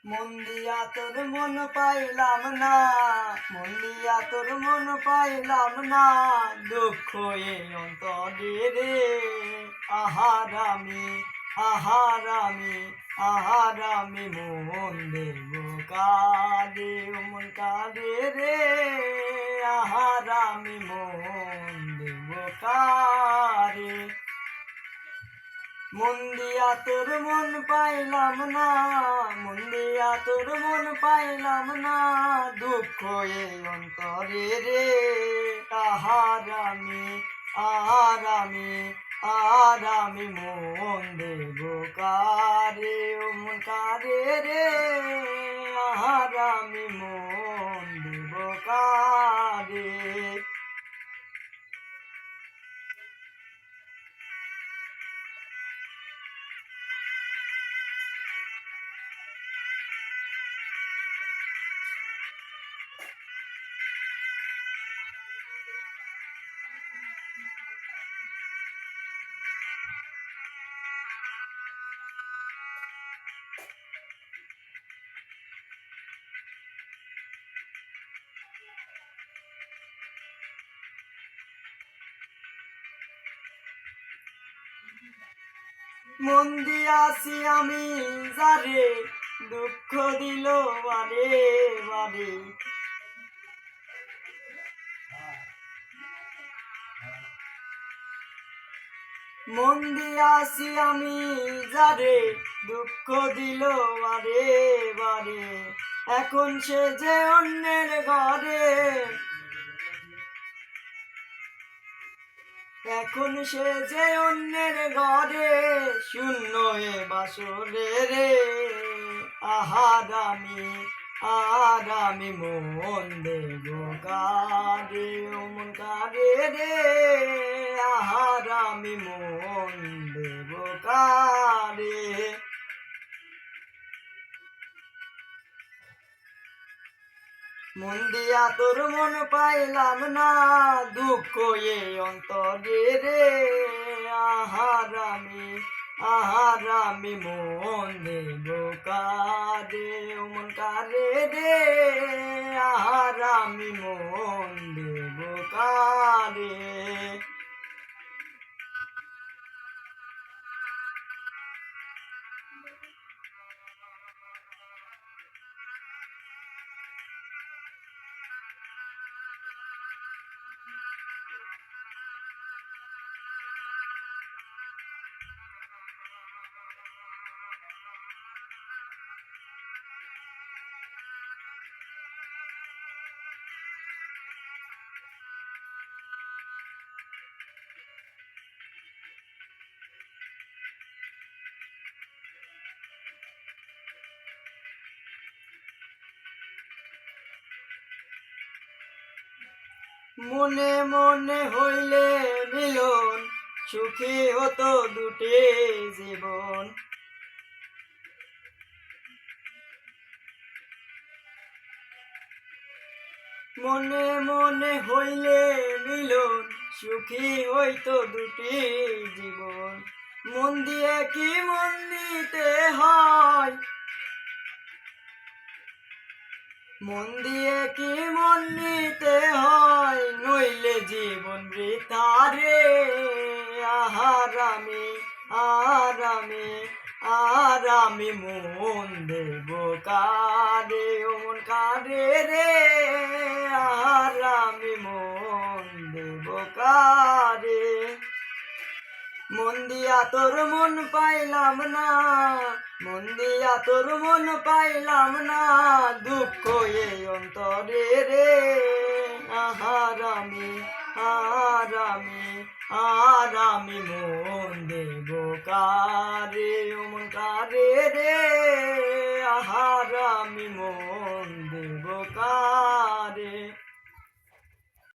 মন দিয়া তোর মন পাইলাম না, মন দিয়া তোর মন পাইলাম না, দুঃখ এই অন্তরে রে। আহারামি আহারামি আহারামি মন দেব কারে, মন কারে রে। আহারামি মন দেব কারে। মন দিয়া তোর মন পাইলাম না, মন দিয়া তোর মন পাইলাম না, দুঃখ এই অন্তরে রে। আহারামি আহারামি আহারামি মন দেব কারে, ও মন কারে রে। আহারামি মন দেব কারে। মন দিয়াছি আমি যারে, দুঃখ দিল বারে বারে। মন দিয়াছি আমি যারে, দুঃখ দিল বারে বারে। এখন সে যে অন্যের ঘরে, এখন সে যে অন্যের ঘরে, শূন্য এ বাসরে রে। আহারামি আহারামি মন দেব কারে, ও মন কারে রে। আহারামি মন দেব কারে। মন দিয়া তোর মন পাইলাম না, দুঃখ এই অন্তরে রে। আহারামি আহারামি মন দেব কারে, ও মন কারে রে। আহারামি মন দেব কারে। মনে মনে হইলে মিলন, সুখী হতো দুটি জীবন। মনে মনে হইলে মিলন, সুখী হইতো দুটি জীবন। মন দিয়ে কি মন দিতে হয়, মন দিয়ে কি মন নিতে হয়, নইলে জীবন বৃথা রে। আহারামি আহারামি আহারামি মন দেব কারে, ও মন কারে রে। আহারামি মন দেব কারে। মন দিয়া তোর মন পাইলাম না, মন দিয়া তোর মন পাইলাম না, দুঃখ এই অন্তরে রে। আহারামি আহারামি আহারামি মন দেব কারে, ও মন কারে রে। আহারামি মন